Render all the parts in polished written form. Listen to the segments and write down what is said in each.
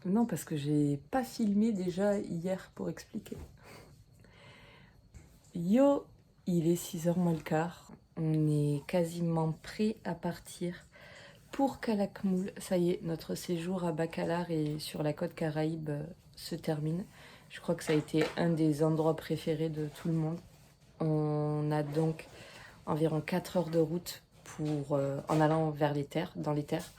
Non, parce que j'ai pas filmé déjà hier pour expliquer. Yo, il est 6h moins le quart. On est quasiment prêt à partir pour Calakmul. Ça y est, notre séjour à Bacalar et sur la côte Caraïbe se termine. Je crois que ça a été un des endroits préférés de tout le monde. On a donc environ 4 heures de route en allant vers les terres, dans les terres,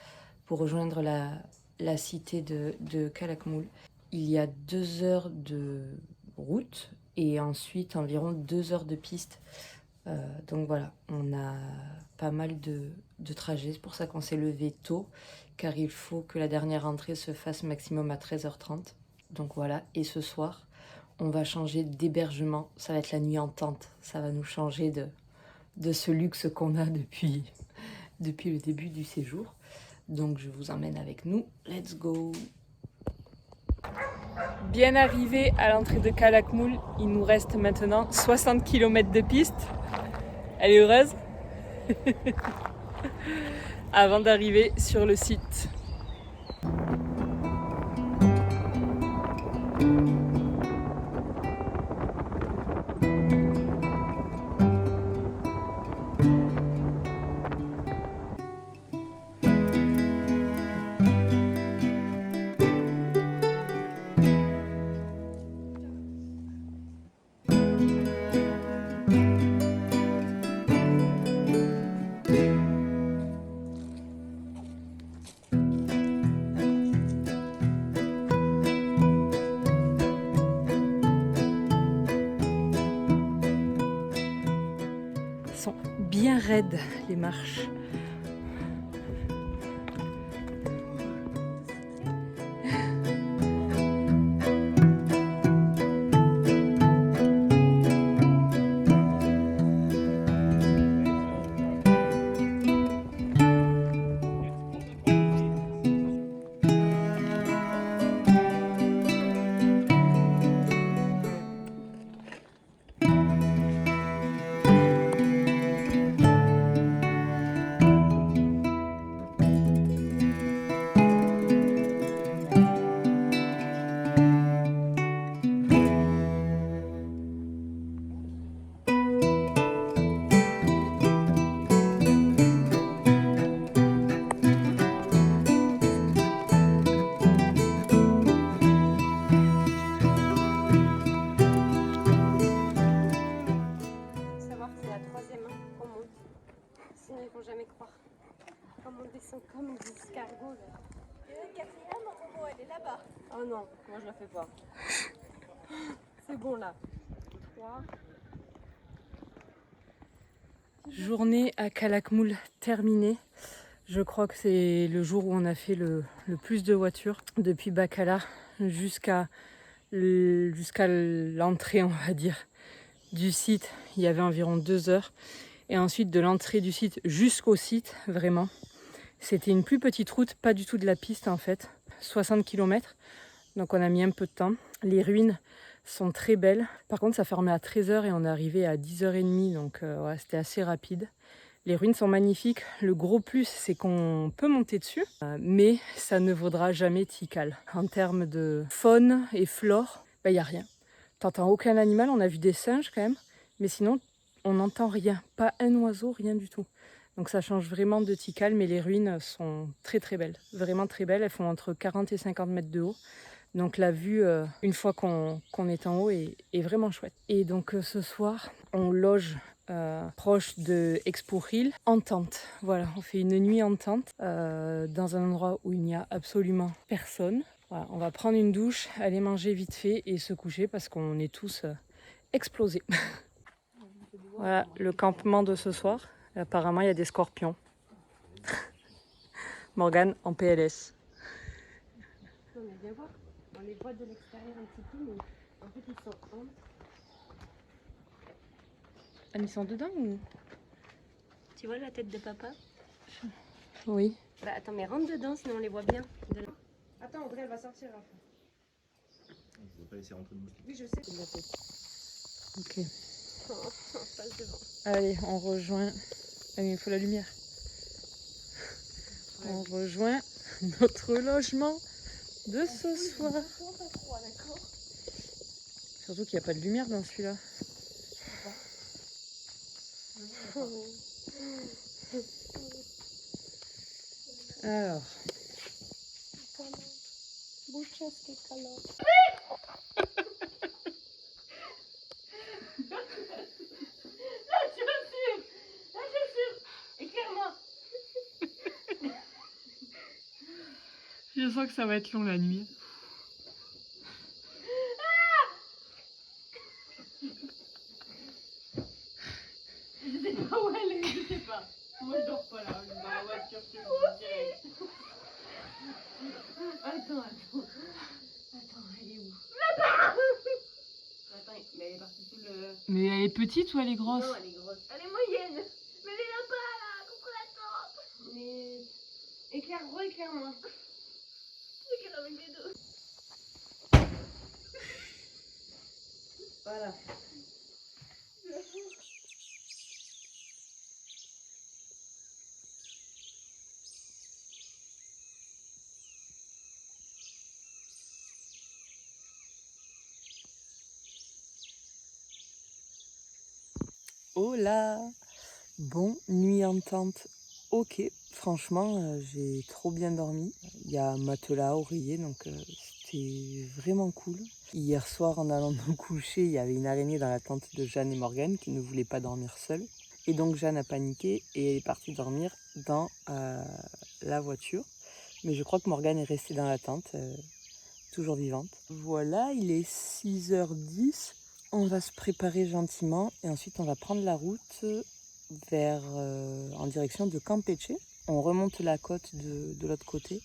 pour rejoindre la cité de Calakmul. Il y a 2 heures de route et ensuite environ 2 heures de piste. Donc voilà, on a pas mal de trajets. C'est pour ça qu'on s'est levé tôt, car il faut que la dernière entrée se fasse maximum à 13h30. Donc voilà, et ce soir, on va changer d'hébergement. Ça va être la nuit en tente. Ça va nous changer de ce luxe qu'on a depuis le début du séjour. Donc je vous emmène avec nous. Let's go! Bien arrivé à l'entrée de Calakmul, il nous reste maintenant 60 km de piste. Elle est heureuse avant d'arriver sur le site. Sont bien raides les marches. Jamais croire. Comme on descend comme des escargots là. Et la quatrième, Momo, elle est là-bas. Oh non, moi je la fais pas. C'est bon là. 3. Journée à Calakmul terminée. Je crois que c'est le jour où on a fait le plus de voitures depuis Bacalar jusqu'à l'entrée, on va dire, du site. Il y avait environ 2 heures. Et ensuite de l'entrée du site jusqu'au site, vraiment. C'était une plus petite route, pas du tout de la piste en fait. 60 km, donc on a mis un peu de temps. Les ruines sont très belles. Par contre ça fermait à 13h et on est arrivé à 10h30, donc ouais, c'était assez rapide. Les ruines sont magnifiques. Le gros plus, c'est qu'on peut monter dessus, mais ça ne vaudra jamais Tikal. En termes de faune et flore, il n'y a rien. T'entends aucun animal, on a vu des singes quand même, mais sinon on n'entend rien, pas un oiseau, rien du tout. Donc ça change vraiment de Tikal, mais les ruines sont très très belles, vraiment très belles. Elles font entre 40 et 50 mètres de haut. Donc la vue, une fois qu'on est en haut, est vraiment chouette. Et donc ce soir, on loge proche de Expo-Hill en tente. Voilà, on fait une nuit en tente dans un endroit où il n'y a absolument personne. Voilà, on va prendre une douche, aller manger vite fait et se coucher parce qu'on est tous explosés. Voilà le campement de ce soir. Apparemment, il y a des scorpions. Morgane en PLS. Non mais viens voir, on les voit de l'extérieur un petit peu, mais en fait ils sont entre. Ah, ils sont dedans ou? Tu vois la tête de papa? Oui. Bah attends, mais rentre dedans, sinon on les voit bien. Attends, Audrey, elle va sortir après. On ne pas laisser rentrer de moustiques. Oui, je sais. Ok. Oh, on passe devant. Allez, on rejoint. Ah, il faut la lumière. On rejoint notre logement. de ce soir. Surtout qu'il n'y a pas de lumière dans celui-là. Alors. Je sens que ça va être long la nuit. Je sais pas où elle est, je sais pas. Moi je dors pas là, je vais dans la voiture, je te le dis direct. Attends, elle est où? Attends, mais elle est partie sous le... Mais elle est petite ou elle est grosse? Non, elle est grosse. Elle est moyenne. Mais elle est là-bas, là, contre la tente. Mais... Éclaire gros, éclaire moins. Éclaire avec les deux. Voilà. Oh là! Bon, nuit en tente, ok. Franchement, j'ai trop bien dormi. Il y a un matelas, oreiller, donc c'était vraiment cool. Hier soir, en allant me coucher, il y avait une araignée dans la tente de Jeanne et Morgane qui ne voulaient pas dormir seules. Et donc Jeanne a paniqué et est partie dormir dans la voiture. Mais je crois que Morgane est restée dans la tente, toujours vivante. Voilà, il est 6h10. On va se préparer gentiment et ensuite on va prendre la route en direction de Campeche. On remonte la côte de l'autre côté.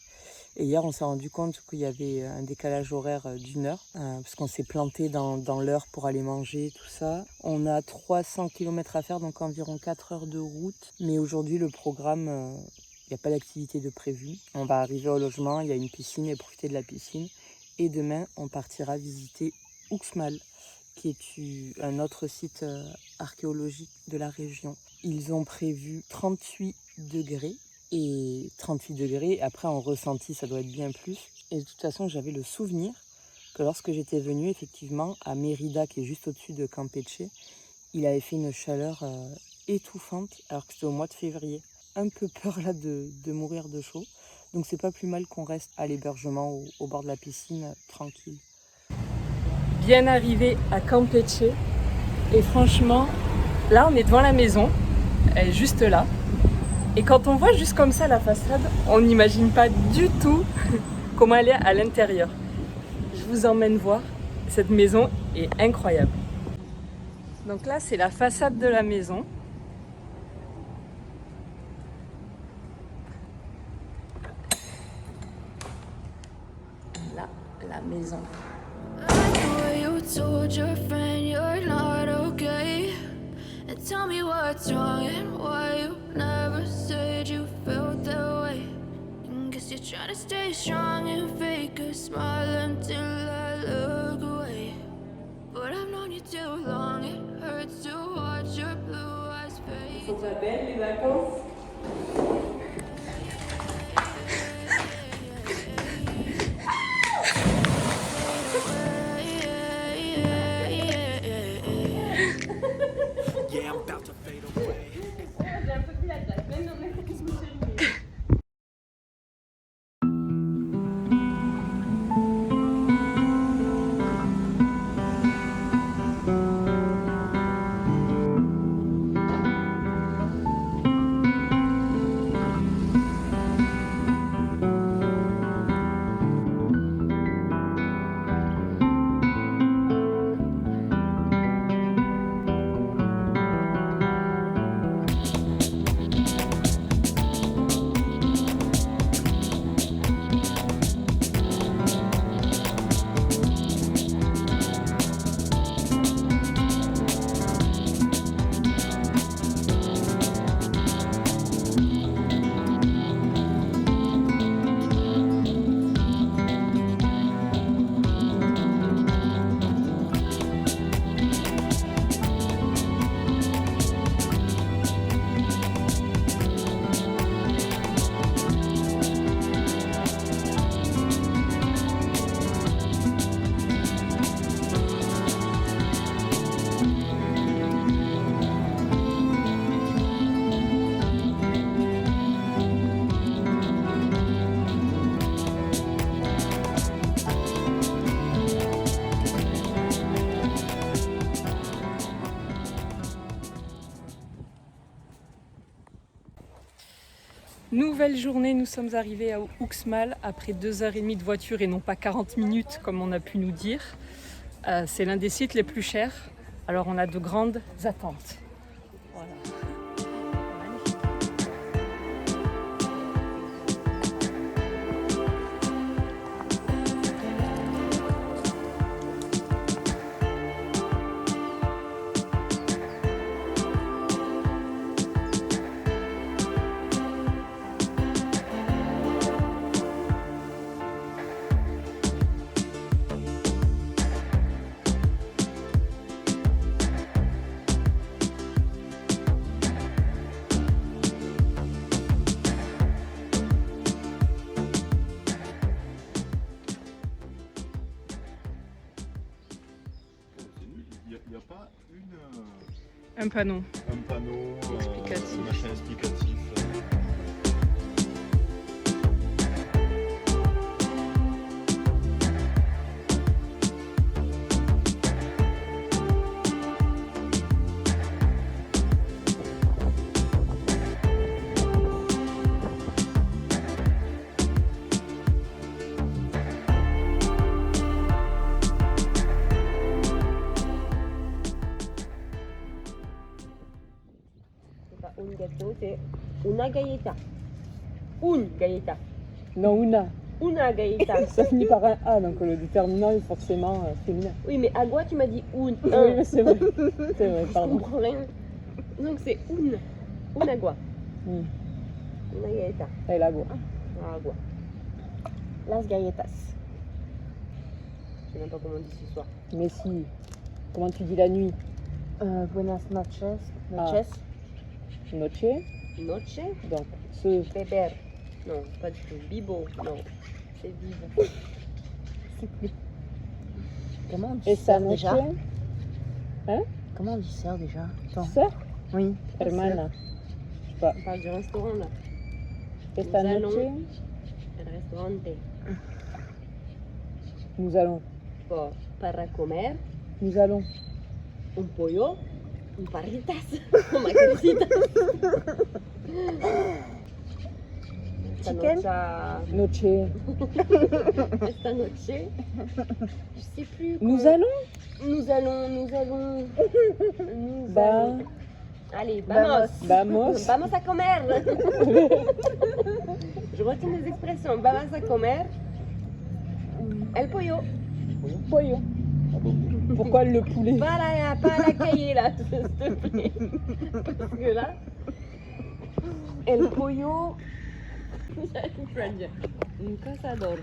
Et hier, on s'est rendu compte qu'il y avait un décalage horaire d'1 heure, parce qu'on s'est planté dans l'heure pour aller manger, tout ça. On a 300 km à faire, donc environ 4 heures de route. Mais aujourd'hui, le programme, il n'y a pas d'activité de prévu. On va arriver au logement, il y a une piscine et profiter de la piscine. Et demain, on partira visiter Uxmal, qui est un autre site archéologique de la région. Ils ont prévu 38 degrés. Et 38 degrés, après en ressenti, ça doit être bien plus. Et de toute façon, j'avais le souvenir que lorsque j'étais venue, effectivement, à Mérida, qui est juste au-dessus de Campeche, il avait fait une chaleur étouffante, alors que c'était au mois de février. Un peu peur là de mourir de chaud. Donc c'est pas plus mal qu'on reste à l'hébergement au bord de la piscine, tranquille. Bien arrivé à Campeche. Et franchement, là on est devant la maison, elle est juste là. Et quand on voit juste comme ça la façade, on n'imagine pas du tout comment elle est à l'intérieur. Je vous emmène voir, cette maison est incroyable. Donc là c'est la façade de la maison. Là, la maison. And tell me what's wrong and why you never said you felt that way. And guess you're trying to stay strong and fake a smile until I look away. But I've known you too long, it hurts to watch your blue eyes fade. Sont pas belles les vacances? Yeah, I'm about to fade away. J'ai un peu vu la date, même dans mes cookies, je me suis allumée. Nouvelle journée, nous sommes arrivés à Uxmal après 2h30 de voiture et non pas 40 minutes comme on a pu nous dire. C'est l'un des sites les plus chers, alors on a de grandes attentes. Voilà. Il n'y a pas Un panneau. un panneau, Explicatif. machin explicatif. Un gâteau, c'est una galleta. Un galleta. Non, Una galleta. ça finit par un A, donc le déterminant est forcément féminin. Oui, mais agua, tu m'as dit un. Oui, mais c'est vrai. C'est vrai, Je pardon. comprends rien. Donc c'est un agua. Mm. Una galleta. Et l'agua. Agua. Las galletas. Je sais même pas comment on dit ce soir. Mais si, comment tu dis la nuit? Buenas noches. Ah. Noches. Noche, Noche. donc ce Beber. Non, pas du tout. Bibo. Non. C'est vive. C'est plus. Comment on dit esa ça noche, déjà? Comment on dit ça déjà? Attends. sœur, Oui. hermana, On parle du restaurant là. esta Nous allons- noche, El restaurante. nous allons, Para comer nous allons, un pollo, un parritas, un maquecitas. Chicken? noche, Esta noche. Je sais plus. nous quoi. allons, Nous allons. Nous Ba- allons. Allez, vamos. vamos, Vamos a comer. Je retiens les expressions. Vamos a comer. El pollo. pollo. Pourquoi le poulet? Pas la cahier là, s'il te plaît. Parce que là, el pollo. J'arrive pas à le dire. Un cazador.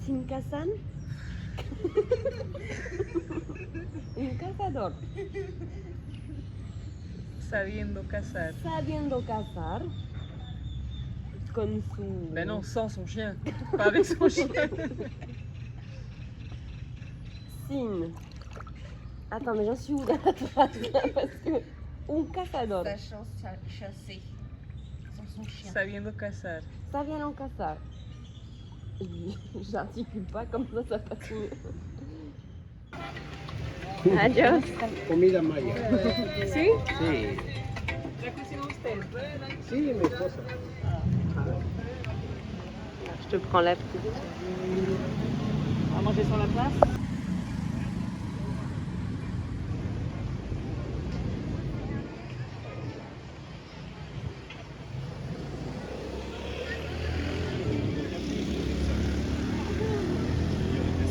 Sin cazan. Un cazador. Sabiendo cazar. Sabiendo cazar. Con su. Ben non, sans son chien, pas avec son chien. Sin. Attends, mais j'en suis où dans la phrase là? Parce que. Un cazador. Chasser sans son chien. Sabiendo cazar. Sabiendo cazar. J'articule pas, comme ça passe mieux. Adios. Comida maya. ¿Sí? Sí. ¿La cocina usted? Sí, mi esposa. Je te prends la petite. On va manger sur la place.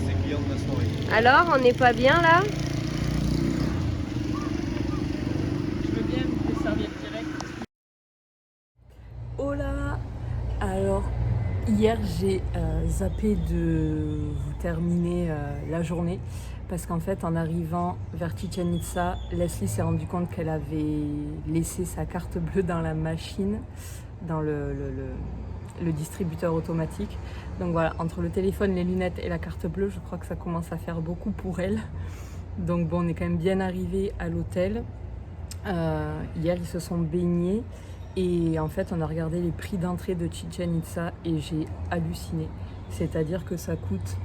C'est client de la soirée. Alors, on n'est pas bien là? Je veux bien des serviettes directes. Hola. Alors, hier j'ai zappé de vous terminer la journée parce qu'en fait en arrivant vers Chichén Itzá, Leslie s'est rendu compte qu'elle avait laissé sa carte bleue dans la machine, dans le distributeur automatique. Donc voilà, entre le téléphone, les lunettes et la carte bleue, je crois que ça commence à faire beaucoup pour elle. Donc bon, on est quand même bien arrivé à l'hôtel. Hier, ils se sont baignés et en fait, on a regardé les prix d'entrée de Chichén Itzá et j'ai halluciné. C'est-à-dire que ça coûte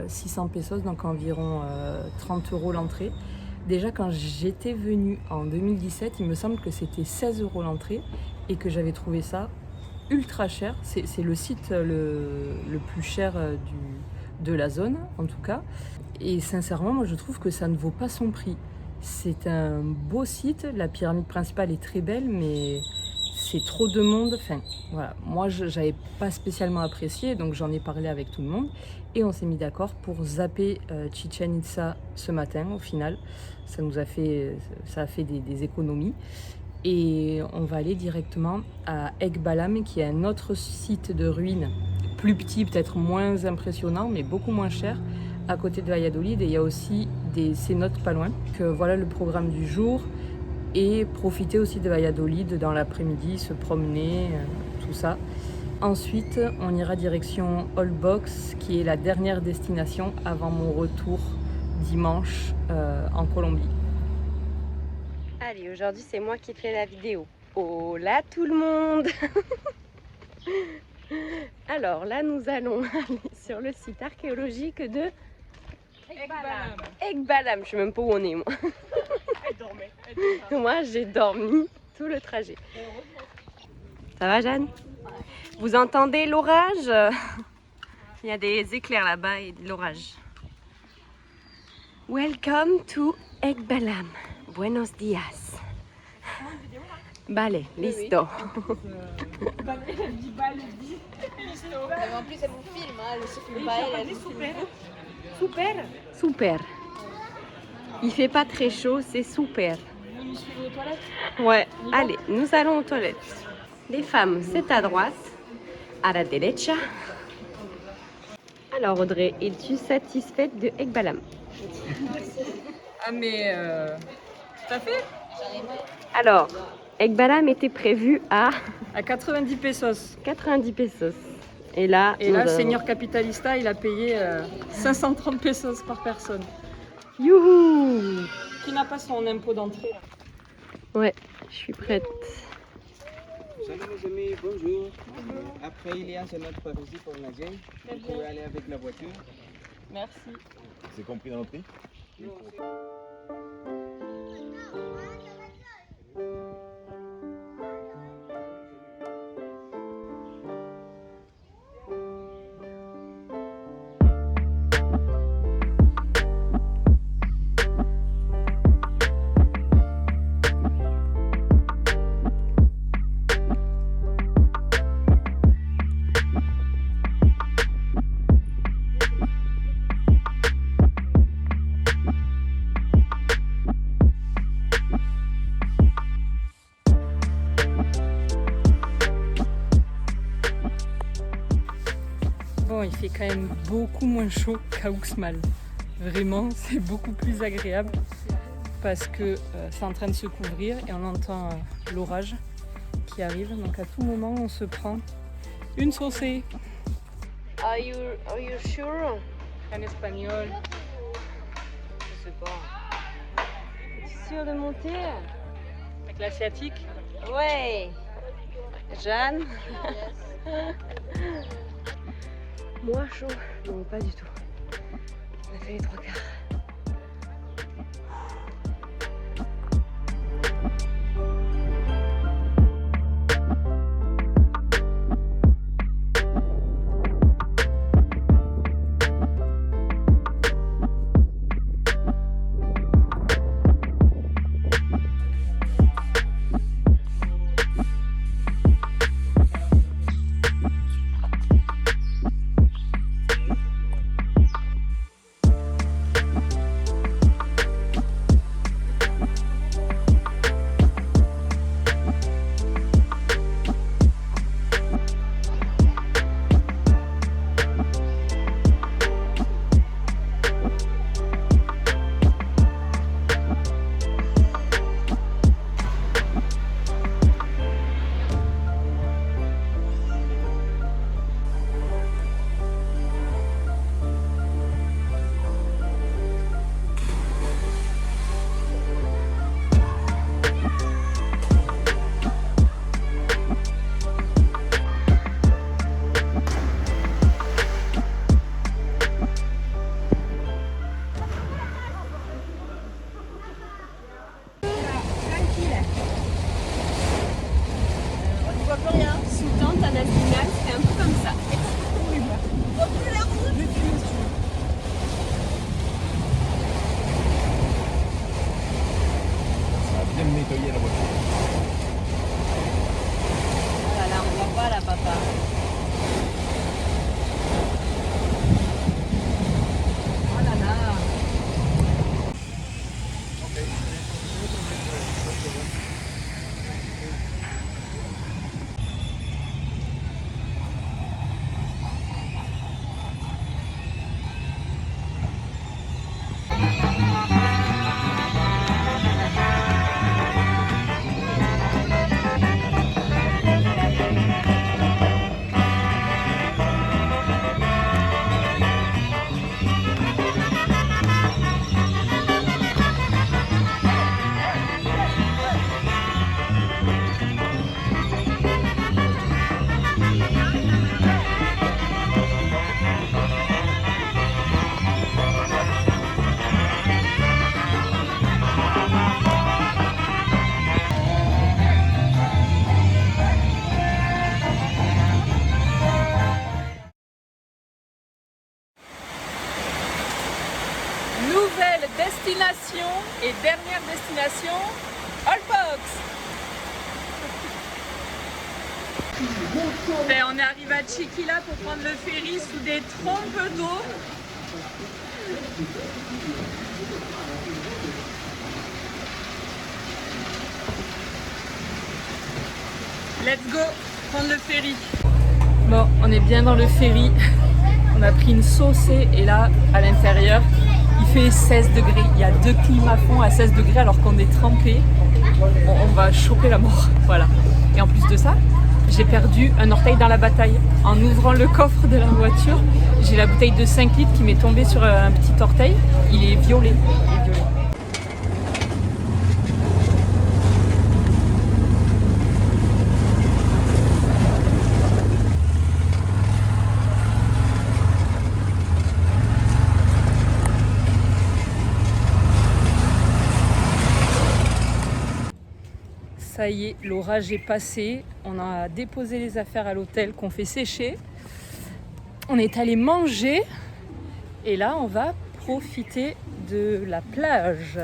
600 pesos, donc environ 30 € l'entrée. Déjà, quand j'étais venue en 2017, il me semble que c'était 16 € l'entrée et que j'avais trouvé ça ultra cher. C'est le site le plus cher de la zone, en tout cas. Et sincèrement, moi, je trouve que ça ne vaut pas son prix. C'est un beau site, la pyramide principale est très belle, mais c'est trop de monde. Enfin, voilà. Moi, je n'avais pas spécialement apprécié, donc j'en ai parlé avec tout le monde. Et on s'est mis d'accord pour zapper Chichén Itzá ce matin, au final. Ça a fait des économies. Et on va aller directement à Ekbalam, qui est un autre site de ruines, plus petit, peut-être moins impressionnant, mais beaucoup moins cher, à côté de Valladolid. Et il y a aussi des cénotes pas loin. Donc, voilà le programme du jour. Et profiter aussi de Valladolid dans l'après-midi, se promener, tout ça. Ensuite, on ira direction Holbox, qui est la dernière destination avant mon retour dimanche en Colombie. Allez, aujourd'hui c'est moi qui fais la vidéo. Hola tout le monde. Alors là, nous allons aller sur le site archéologique de Ekbalam. Je sais même pas où on est, moi. Elle dormait. Moi, j'ai dormi tout le trajet. Ça va, Jeanne? Vous entendez l'orage? Il y a des éclairs là-bas et de l'orage. Welcome to Ekbalam. Buenos días. Vale, listo. En plus, elle vous filme, hein, elle se filme pas, elle vous filme. Super. Super. Il fait pas très chaud, c'est super. Vous nous suivez aux toilettes? Ouais, allez, nous allons aux toilettes. Les femmes, c'est à droite, à la derecha. Alors Audrey, es-tu satisfaite de Ekbalam? Ah mais tout à fait. Alors, Ekbalam était prévu à À 90 pesos. 90 pesos. Et là, Et là, Seigneur Capitalista, il a payé 530 pesos par personne. Youhou! Qui n'a pas son impôt d'entrée. Ouais, je suis prête. Salut mes amis, bonjour. Après, il y a un notre par ici pour nager. Vous pouvez aller avec la voiture. Merci. C'est compris dans le prix? Bon, il fait quand même beaucoup moins chaud qu'à Uxmal. Vraiment, c'est beaucoup plus agréable parce que c'est en train de se couvrir et on entend l'orage qui arrive. Donc à tout moment, on se prend une saucée. Are you sure? En espagnol. Je sais pas. Es-tu sûre de monter? Avec l'asiatique. Ouais. Jeanne? Moi chaud? Non, pas du tout. On a fait les 3 quarts. papa. Oh là là. Nouvelle destination et dernière destination, Holbox. Ben, on est arrivé à Chiquila pour prendre le ferry sous des trompes d'eau. Let's go, prendre le ferry. Bon, on est bien dans le ferry. On a pris une saucée et là, à l'intérieur, il fait 16 degrés. Il y a 2 clims à fond à 16 degrés alors qu'on est trempé. Bon, on va choper la mort. Voilà. Et en plus de ça, j'ai perdu un orteil dans la bataille. En ouvrant le coffre de la voiture, j'ai la bouteille de 5 litres qui m'est tombée sur un petit orteil. Il est violet. Il est violet. Ça y est, l'orage est passé. On a déposé les affaires à l'hôtel qu'on fait sécher. On est allé manger. Et là, on va profiter de la plage.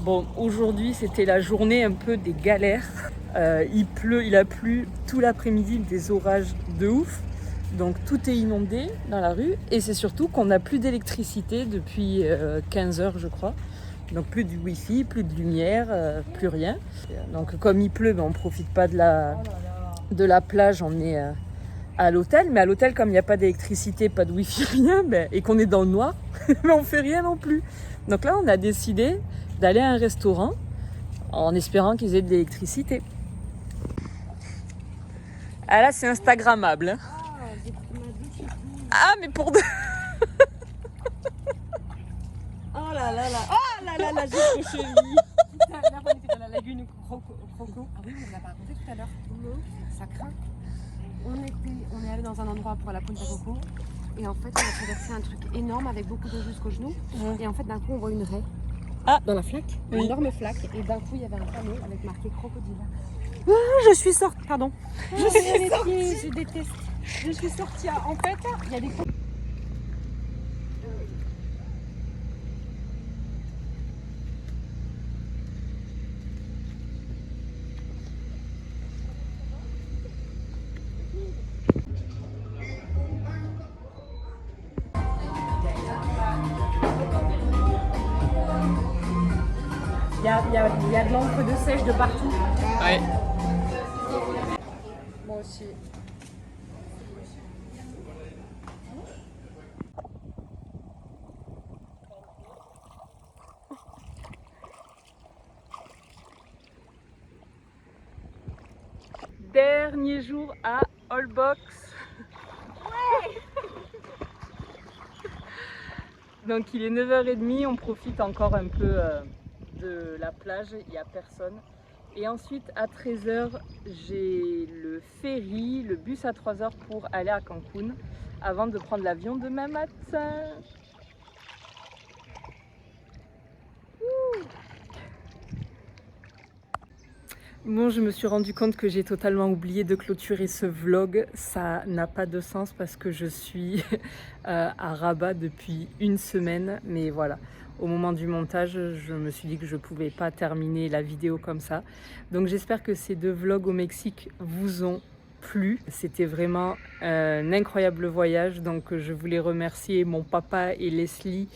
Bon, aujourd'hui c'était la journée un peu des galères. Il pleut, il a plu tout l'après-midi, des orages de ouf. Donc tout est inondé dans la rue et c'est surtout qu'on n'a plus d'électricité depuis 15 heures je crois. Donc plus de wifi, plus de lumière, plus rien. Donc comme il pleut, ben, on ne profite pas de la plage, on est à l'hôtel. Mais à l'hôtel, comme il n'y a pas d'électricité, pas de wifi, rien, ben, et qu'on est dans le noir, ben, on ne fait rien non plus. Donc là on a décidé d'aller à un restaurant en espérant qu'ils aient de l'électricité. Ah là c'est instagrammable. Hein. Ah mais pour deux. Oh là là là, oh là là là, jusqu'aux chevilles. Putain, là on était dans la lagune Croco. Ah oui, on l'a pas raconté tout à l'heure. Ça craint. On est allé dans un endroit pour la Punta Coco. Et en fait, on a traversé un truc énorme avec beaucoup d'eau jusqu'aux genoux. Et en fait, d'un coup, on voit une raie. Dans la flaque, une énorme flaque. Et d'un coup, il y avait un panneau avec marqué crocodile. Ah, je suis sortie, pardon. Je suis sortie. Je déteste. Je suis sortie. En fait, il y a des Il y a de l'encre de sèche de partout. Ouais. Moi aussi. dernier jour à Holbox. Donc il est 9h30, on profite encore un peu de la plage, il n'y a personne. Et ensuite à 13h, j'ai le ferry, le bus à 3h pour aller à Cancun avant de prendre l'avion demain matin. Bon, je me suis rendu compte que j'ai totalement oublié de clôturer ce vlog. Ça n'a pas de sens parce que je suis à Rabat depuis une semaine. Mais voilà, au moment du montage, je me suis dit que je ne pouvais pas terminer la vidéo comme ça. Donc j'espère que ces 2 vlogs au Mexique vous ont plu. C'était vraiment un incroyable voyage. Donc je voulais remercier mon papa et Leslie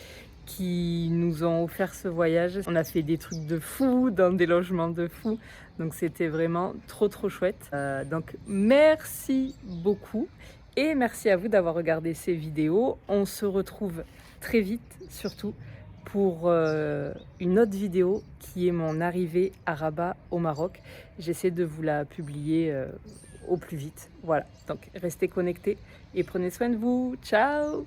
qui nous ont offert ce voyage. On a fait des trucs de fou, dans des logements de fou. Donc c'était vraiment trop chouette. Donc merci beaucoup et merci à vous d'avoir regardé ces vidéos. On se retrouve très vite surtout pour une autre vidéo qui est mon arrivée à Rabat au Maroc. J'essaie de vous la publier au plus vite. Voilà, donc restez connectés et prenez soin de vous. Ciao!